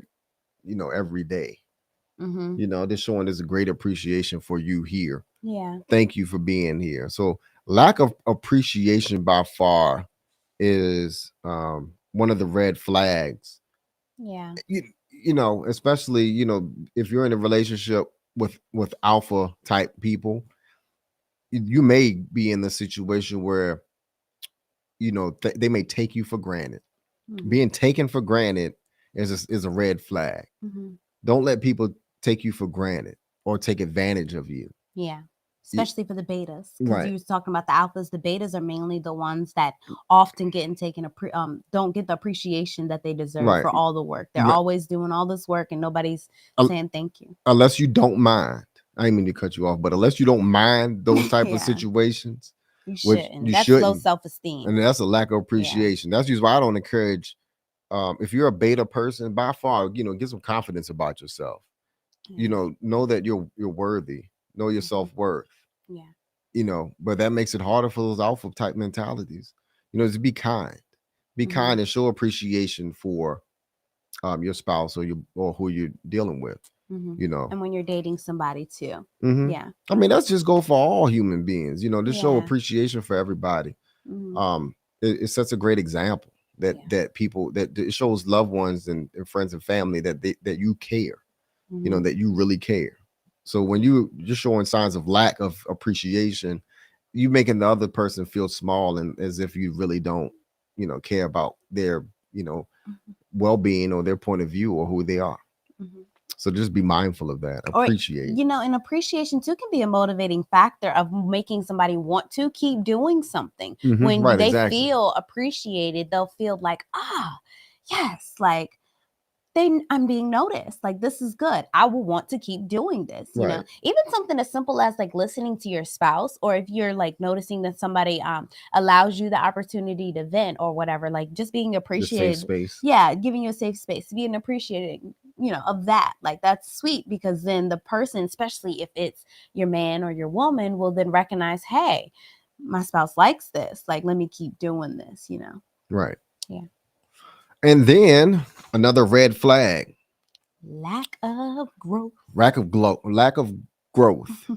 you know, every day. Mhm. You know, they're showing there's a great appreciation for you here. Yeah. Thank you for being here. So lack of appreciation by far is one of the red flags. Yeah. You know, especially, you know, if you're in a relationship with alpha type people, you may be in the situation where, you know, they may take you for granted. Mhm. Being taken for granted is a red flag. Mhm. Don't let people take you for granted or take advantage of you. Yeah. Especially for the betas, because Right. you was talking about the alphas. The betas are mainly the ones that often get taken don't get the appreciation that they deserve Right. for all the work. They're Right. always doing all this work and nobody's Un- saying thank you. Unless you don't mind. I didn't mean to cut you off, but unless you don't mind those type Yeah. of situations, You which shouldn't. you That's low shouldn't, self-esteem. and that's a lack of appreciation. That's usually why I don't encourage. If you're a beta person, by far, you know, get some confidence about yourself. You know that you're worthy. Know your self-worth. Yeah. You know, but that makes it harder for those alpha type mentalities. You know, to be kind. Be kind and show appreciation for your spouse or who you're dealing with. You know, And when you're dating somebody too. Mhm. Yeah. I mean, that's just go for all human beings. You know, just show Yeah. appreciation for everybody. Mhm. It sets a great example that Yeah. people that it shows loved ones and friends and family that that you care. You know, Mhm. that you really care. So when you're showing signs of lack of appreciation, you making the other person feel small and as if you really don't, you know, care about their, you know, Mhm. well-being or their point of view or who they are. Mhm. So just be mindful of that. Or, Appreciate. you know, and appreciation too can be a motivating factor of making somebody want to keep doing something. Mhm, When right, they exactly. feel appreciated, they'll feel like, yes, like I'm being noticed. Like, this is good. I will want to keep doing this, you know. Right. Even something as simple as like listening to your spouse, or if you're like noticing that somebody allows you the opportunity to vent or whatever, like just being The appreciated. safe space. Yeah, giving you a safe space, being appreciated, you know, of that. Like, that's sweet, because then the person, especially if it's your man or your woman, will then recognize, hey, my spouse likes this. Like, let me keep doing this, you know. Right. Yeah. And then another red flag. Lack of growth. Lack of growth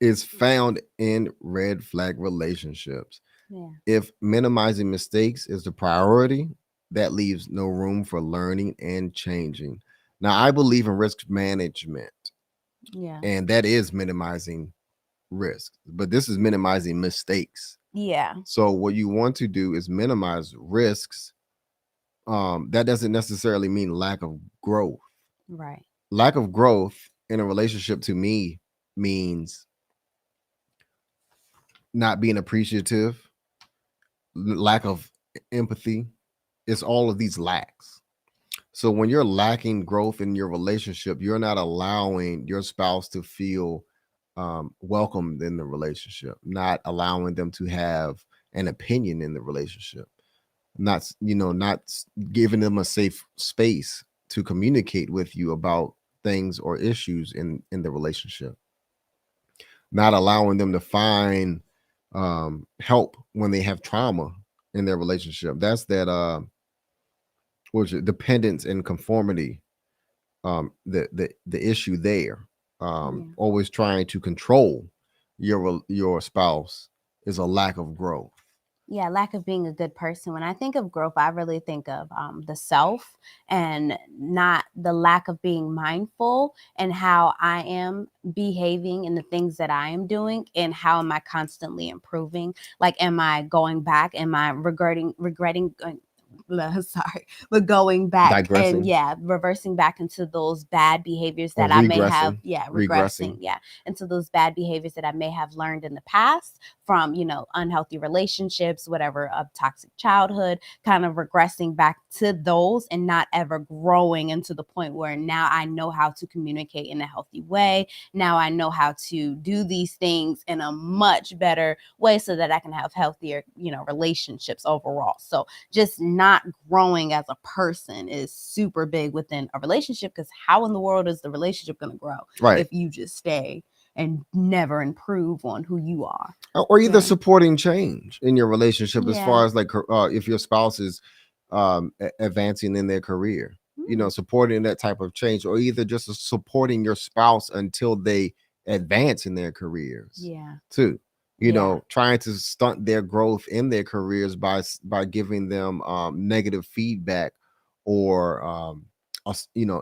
is found in red flag relationships. Yeah. If minimizing mistakes is the priority, that leaves no room for learning and changing. Now, I believe in risk management, Yeah. and that is minimizing risk, but this is minimizing mistakes. Yeah. So, what you want to do is minimize risks. That doesn't necessarily mean lack of growth. Right. Lack of growth in a relationship to me means not being appreciative, lack of empathy. It's all of these lacks. So when you're lacking growth in your relationship, you're not allowing your spouse to feel welcomed in the relationship, not allowing them to have an opinion in the relationship, not giving them a safe space to communicate with you about things or issues in the relationship, not allowing them to find help when they have trauma in their relationship. That's that what's it, dependence and conformity, the issue there. Yeah. Always trying to control your spouse is a lack of growth. Yeah, lack of being a good person. When I think of growth, I really think of the self, and not the lack of being mindful and how I am behaving and the things that I am doing, and how am I constantly improving. Like, am I going back? Am I regretting sorry, but going back and, Digressing. yeah, reversing back into those bad behaviors Or that I may have, regressing. yeah, regressing, Regressing. yeah, into those bad behaviors that I may have learned in the past from, unhealthy relationships, whatever, a toxic childhood, kind of regressing back to those and not ever growing into the point where now I know how to communicate in a healthy way. Now I know how to do these things in a much better way so that I can have healthier, relationships overall. So just not growing as a person is super big within a relationship, because how in the world is the relationship going to grow Right. if you just stay and never improve on who you are? Or either Yeah. supporting change in your relationship, as far Yeah. as like if your spouse is advancing in their career, Mm. supporting that type of change, or either just supporting your spouse until they advance in their careers Yeah. too. Yeah. Trying to stunt their growth in their careers by giving them negative feedback, or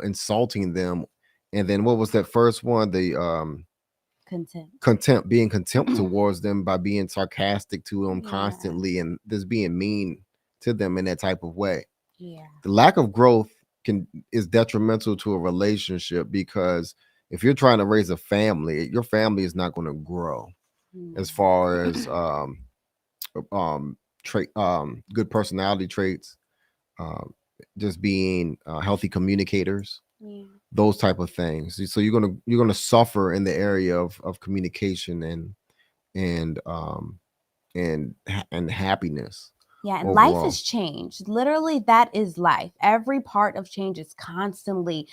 insulting them. And then what was that first one? The Contempt. being contempt towards them by being sarcastic to them Yeah. constantly, and just being mean to them in that type of way. Yeah. The lack of growth is detrimental to a relationship, because if you're trying to raise a family, your family is not going to grow as far as trait good personality traits, um, just being healthy communicators, Yeah. those type of things. So you're gonna suffer in the area of communication and and happiness Yeah, and life overall. is change. Literally, that is life. Every part of life is constantly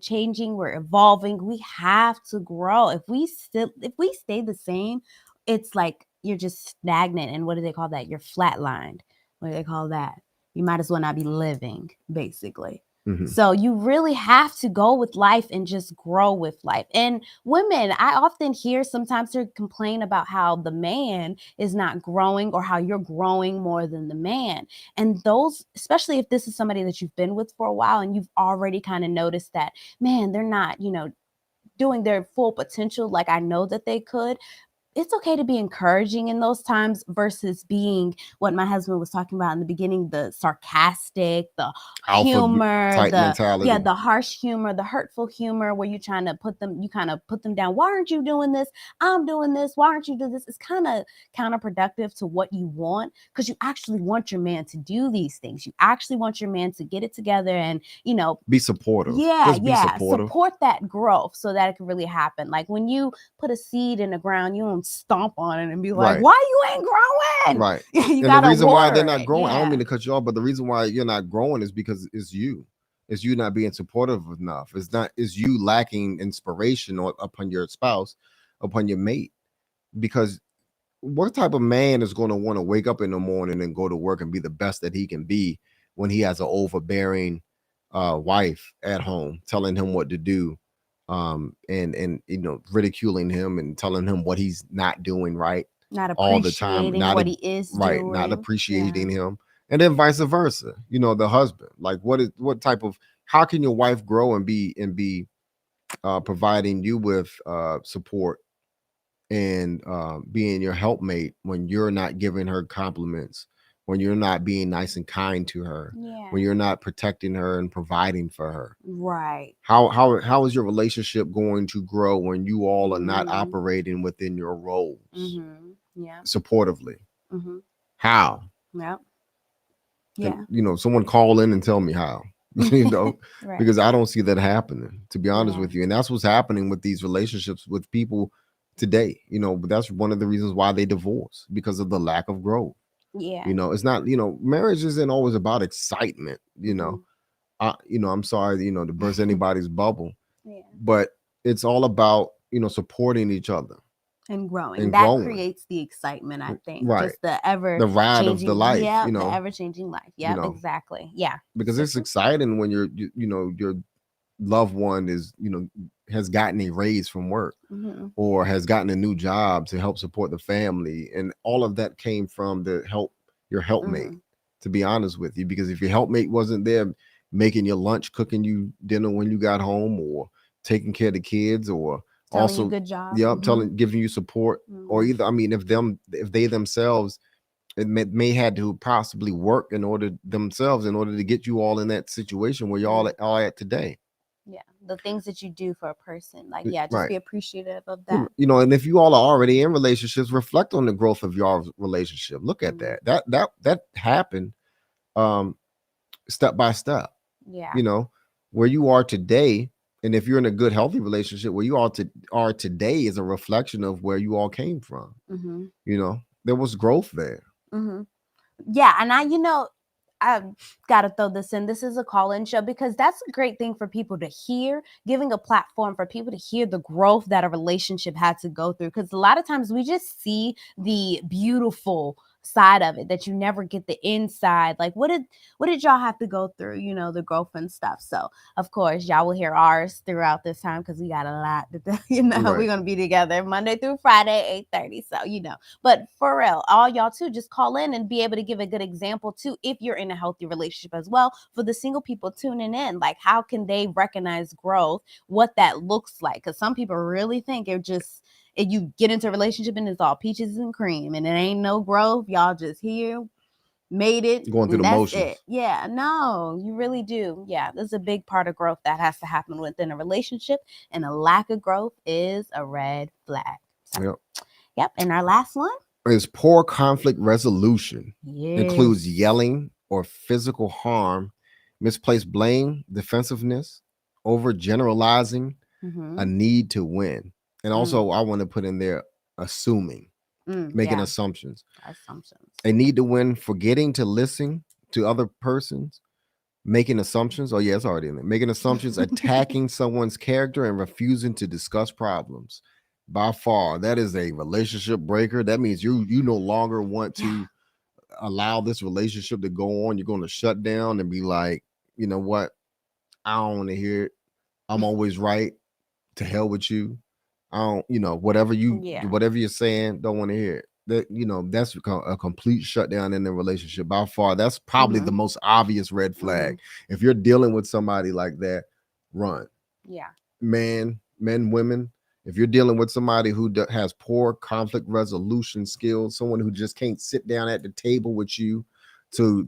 changing. We're evolving. We have to grow. If we stay the same, it's like you're just stagnant. And what do they call that? You're flatlined. What do they call that? You might as well not be living, basically. Mhm. So you really have to go with life and just grow with life. And women, I often hear sometimes they complain about how the man is not growing, or how you're growing more than the man. And those, especially if this is somebody that you've been with for a while and you've already kind of noticed that, man, they're not, doing their full potential like I know that they could. It's okay to be encouraging in those times versus being what my husband was talking about in the beginning, the sarcastic, the Alpha humor, type mentality. the harsh humor, the hurtful humor, where you kind of put them down. Why aren't you doing this? I'm doing this. Why aren't you doing this? It's kind of counterproductive to what you want, because you actually want your man to do these things. You actually want your man to get it together and, Be supportive. yeah, Just be yeah, supportive. support that growth so that it can really happen. Like, when you put a seed in the ground, you don't stomp on it and be like, Right. why you ain't growing? Right. You And the gotta reason why they're water not it. growing, I don't Yeah. mean to cut you off, but the reason why you're not growing is because it's you. It's you not being supportive enough. It's you lacking inspiration upon your spouse, upon your mate. Because what type of man is going to want to wake up in the morning and go to work and be the best that he can be when he has an overbearing wife at home telling him what to do, and ridiculing him and telling him what he's not doing right Not all the time, appreciating what he is not doing. Yeah. appreciating him, And then vice versa, the husband, like what type of, how can your wife grow and be providing you with support and being your helpmate when you're not giving her compliments, when you're not being nice and kind to her, Yeah. when you're not protecting her and providing for her. Right. How is your relationship going to grow when you all are not Mhm. operating within your roles Yeah. supportively? Mm-hmm. How? Yep. Can Yeah. someone call in and tell me how? Right. Because I don't see that happening, to be honest Yeah. with you. And that's what's happening with these relationships with people today. But that's one of the reasons why they divorce, because of the lack of growth. Yeah. It's not, marriage isn't always about excitement. Mhm. I'm sorry, to burst anybody's bubble, Yeah. but it's all about, supporting each other And growing. and That growing. creates the excitement, I think. Right. Just the ever The ride of the changing, life, yeah, the ever changing life. you Yeah, know, exactly. Yeah. because So it's true. exciting when your loved one is, has gotten a raise from work Mhm. or has gotten a new job to help support the family. And all of that came from your helpmate, Mhm. to be honest with you. Because if your helpmate wasn't there making your lunch, cooking you dinner when you got home, or taking care of the kids, or Telling you also, good job. yeah, Mhm. giving you support, or Mhm. either, I mean, if they themselves, it may had to possibly work in order to get you all in that situation where y'all all at today. Yeah. The things that you do for a person. Like, yeah, just Right. be appreciative of that. And if you all are already in relationships, reflect on the growth of your relationship. Look at Mhm. that happened um step by step. Yeah. You know, where you are today, and if you're in a good, healthy relationship, where you all are today is a reflection of where you all came from. Mhm. There was growth there. Mhm. Yeah, and I gotta throw this in. This is a call-in show because that's a great thing for people to hear, giving a platform for people to hear the growth that a relationship had to go through. Because a lot of times we just see the beautiful side of it that you never get the inside. Like what did y'all have to go through? The growth and stuff. So of course y'all will hear ours throughout this time because we got a lot to do. Right. We're gonna be together Monday through Friday, 8:30. So. But for real, all y'all too, just call in and be able to give a good example too if you're in a healthy relationship as well. For the single people tuning in, like how can they recognize growth, what that looks like? Because some people really think if you get into a relationship and it's all peaches and cream and it ain't no growth, y'all just here, made it, Going through and the that's motions. it. Yeah, no, you really do. Yeah, there's a big part of growth that has to happen within a relationship, and a lack of growth is a red flag. So, yep. And our last one is poor conflict resolution. Includes Yes. yelling or physical harm, misplaced blame, defensiveness, overgeneralizing, a Mm-hmm. need to win. And also, I want to put in there assuming, making Yeah. assumptions. Assumptions. A need to win, forgetting to listen to other persons, making assumptions. Oh, yeah, it's already in there. Making assumptions, attacking someone's character, and refusing to discuss problems. By far, that is a relationship breaker. That means you no longer want to allow this relationship to go on. You're going to shut down and be like, you know what? I don't want to hear it. I'm always right. To hell with you. I don't, Yeah. whatever you're saying, don't want to hear it. That's a complete shutdown in the relationship. By far, that's probably the Mm-hmm. most obvious red flag. If you're dealing with somebody like that, run. Yeah. Men, women, if you're dealing with somebody who has poor conflict resolution skills, someone who just can't sit down at the table with you to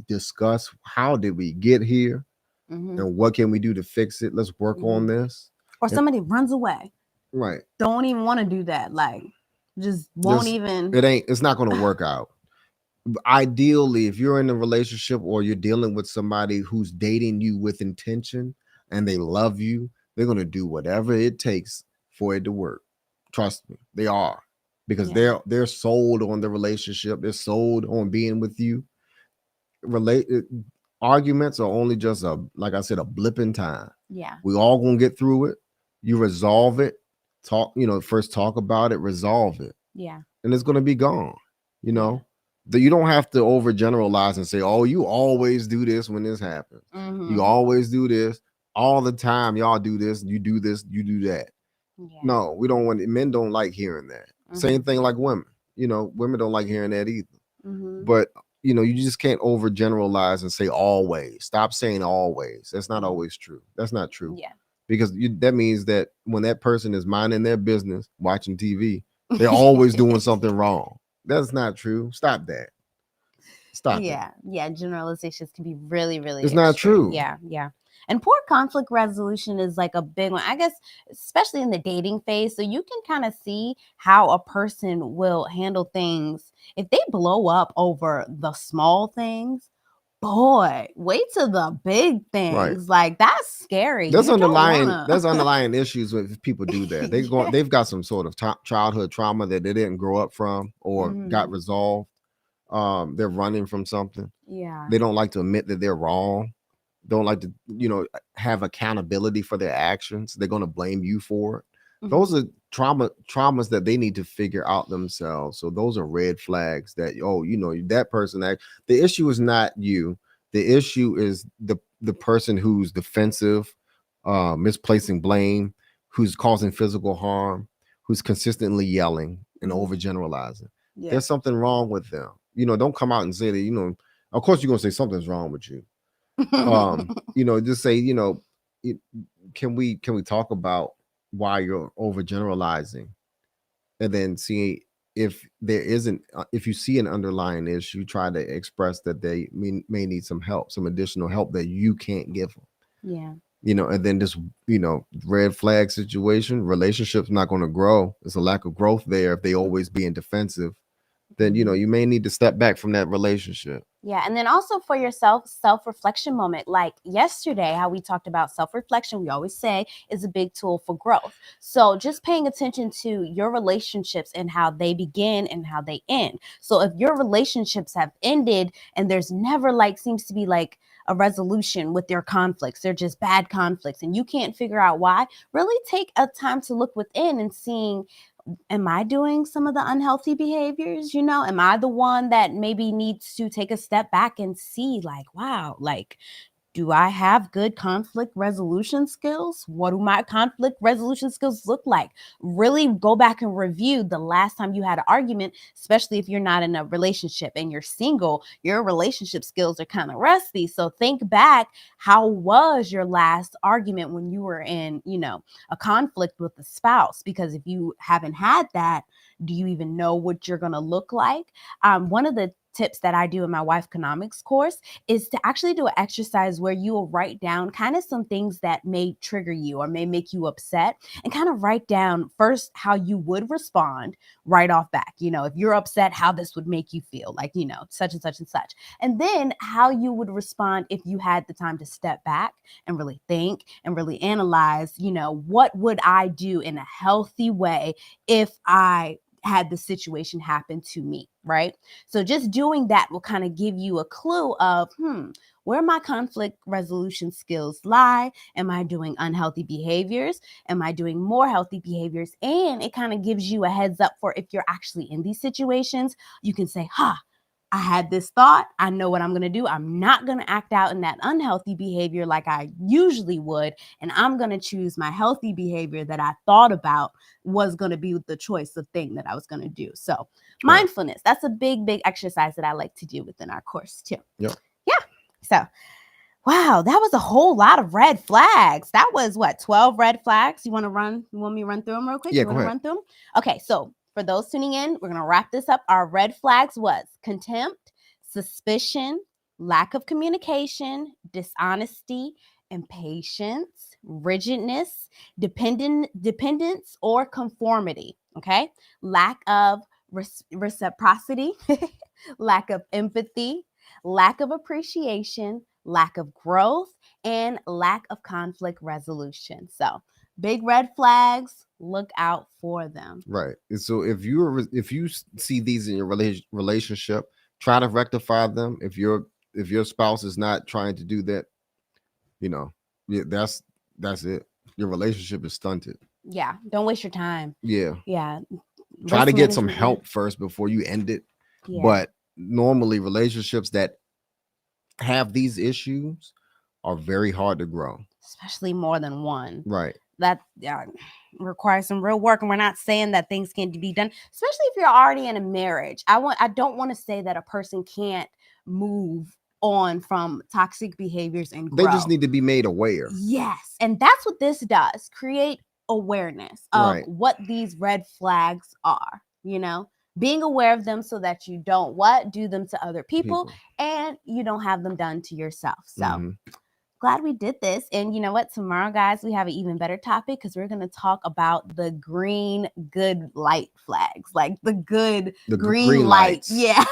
discuss how did we get here Mm-hmm. and what can we do to fix it. Let's work on this. Or somebody runs away. Right. Don't even want to do that. Like, just won't even. It's not going to work out. Ideally, if you're in a relationship or you're dealing with somebody who's dating you with intention and they love you, they're going to do whatever it takes for it to work. Trust me, they are, because Yeah. they're sold on the relationship. They're sold on being with you. Arguments are only just like I said, a blip in time. Yeah. We all gonna get through it. You resolve it. Talk, first talk about it, resolve it, Yeah. and it's gonna be gone. You know, you don't have to overgeneralize and say, "Oh, you always do this when this happens. Mm-hmm. You always do this all the time. Y'all do this. You do this. You do that." Yeah. No, we don't want. Men don't like hearing that. Same thing like women. Women don't like hearing that either. Mm-hmm. But you just can't overgeneralize and say always. Stop saying always. That's not Mhm. always true. That's not true. Yeah. Because that means that when that person is minding their business, watching TV, they're always doing something wrong. That's not true. Stop that. Stop it. Yeah, generalizations can be really, really It's not extreme. true. Yeah. And poor conflict resolution is like a big one, I guess, especially in the dating phase. So you can kind of see how a person will handle things if they blow up over the small things. Boy, wait till the big Right. things. Like that's scary. There's You don't underlying wanna. there's underlying issues with people do that. Yeah. They've got some sort of childhood trauma that they didn't grow up from or got Mhm. resolved. They're running from something. Yeah. They don't like to admit that they're wrong. Don't like to, have accountability for their actions. They're going to blame you for it. Those Mhm. are traumas that they need to figure out themselves. So those are red flags that, that person the issue is not you. The issue is the person who's defensive, misplacing blame, who's causing physical harm, who's consistently yelling and Mhm. overgeneralizing. Yeah. There's something wrong with them. Don't come out and say that, of course you're going to say something's wrong with you. Just say, it- can we talk about why you're overgeneralizing, and then see if you see an underlying issue, try to express that they may need some additional help that you can't give them. Yeah. And then this, red flag situation, relationships not going to grow. There's a lack of growth there if they always being defensive. Then Mhm. you may need to step back from that relationship. Yeah, and then also for yourself, self-reflection moment. Like yesterday, how we talked about self-reflection, we always say is a big tool for growth. So just paying attention to your relationships and how they begin and how they end. So if your relationships have ended and there's never seems to be like a resolution with their conflicts, they're just bad conflicts and you can't figure out why, really take a time to look within and seeing, am I doing some of the unhealthy behaviors? Am I the one that maybe needs to take a step back and see, like, wow, like, do I have good conflict resolution skills? What do my conflict resolution skills look like? Really go back and review the last time you had an argument, especially if you're not in a relationship and you're single, your relationship skills are kind of rusty. So think back, how was your last argument when you were in, a conflict with a spouse? Because if you haven't had that, do you even know what you're going to look like? One of the tips that I do in my wife economics course is to actually do an exercise where you will write down kind of some things that may trigger you or may make you upset, and kind of write down first how you would respond right off back. If you're upset, how this would make you feel, like, such and such and such. And then how you would respond if you had the time to step back and really think and really analyze, what would I do in a healthy way if I had the situation happen to me, right? So just doing that will kind of give you a clue of, where my conflict resolution skills lie. Am I doing unhealthy behaviors? Am I doing more healthy behaviors? And it kind of gives you a heads up for if you're actually in these situations, you can say, I had this thought. I know what I'm going to do. I'm not going to act out in that unhealthy behavior like I usually would. And I'm going to choose my healthy behavior that I thought about was going to be the choice of thing that I was going to do. So, Right. mindfulness, that's a big, big exercise that I like to do within our course too. Yep. Yeah. So, wow, that was a whole lot of red flags. That was what, 12 red flags? You want me to run through them real quick? Yeah, You go want to ahead. run through them? Okay, so for those tuning in, we're going to wrap this up. Our red flags was contempt, suspicion, lack of communication, dishonesty, impatience, rigidness, dependence or conformity, okay? Lack of reciprocity, lack of empathy, lack of appreciation, lack of growth, and lack of conflict resolution. So, big red flags, look out for them. Right. And so if you see these in your relationship, try to rectify them. If your spouse is not trying to do that, yeah, that's it. Your relationship is stunted. Yeah, don't waste your time. Yeah. Yeah. Try to Risk get some management, help first before you end it. yeah. But normally relationships that have these issues are very hard to grow. Especially more than one. Right. That requires some real work, and we're not saying that things can't be done, especially if you're already in a marriage. I don't want to say that a person can't move on from toxic behaviors and They grow. just need to be made aware. Yes. And that's what this does. Create awareness of Right. what these red flags are, you know, being aware of them so that you don't do them to other people and you don't have them done to yourself. So Mhm. glad we did this. And you know what? Tomorrow, guys, we have an even better topic because we're going to talk about the green good light flags, like the good The green lights. Yeah.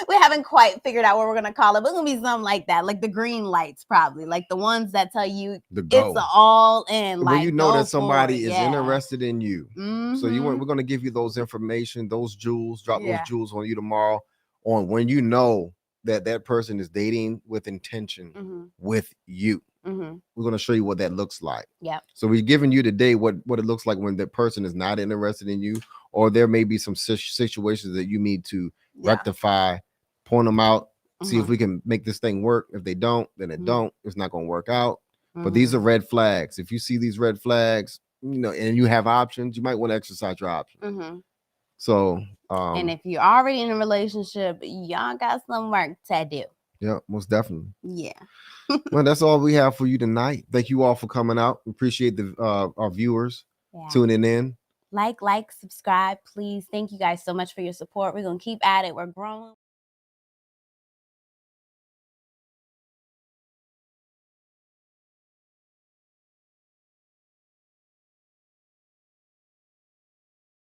We haven't quite figured out what we're going to call it, but it's going to be something like that, like the green lights, probably, like the ones that tell you The it's go. a all in. When Like, you know go that for somebody it. is Yeah. interested in you. So you want, Mhm. we're going to give you those information, those jewels, drop Yeah. those jewels on you tomorrow on when you know that that person is dating with intention Mhm. with you. Mhm. We're going to show you what that looks like. Yep. So we're giving you today what it looks like when that person is not interested in you, or there may be some situations that you need to Yeah. rectify, point them out, see if Mhm. we can make this thing work. If they don't, then it Mhm. don't. It's not going to work out. But these are red flags. If you see these red flags, you know, and you have options, you might want to exercise your options. Mhm. So, And if you're already in a relationship, y'all got some work to do. yeah, most definitely. Yeah. Well, that's all we have for you tonight. Thank you all for coming out. Appreciate the our viewers Yeah. tuning in. Like, subscribe, please. Thank you guys so much for your support. We're going to keep at it. We're growing.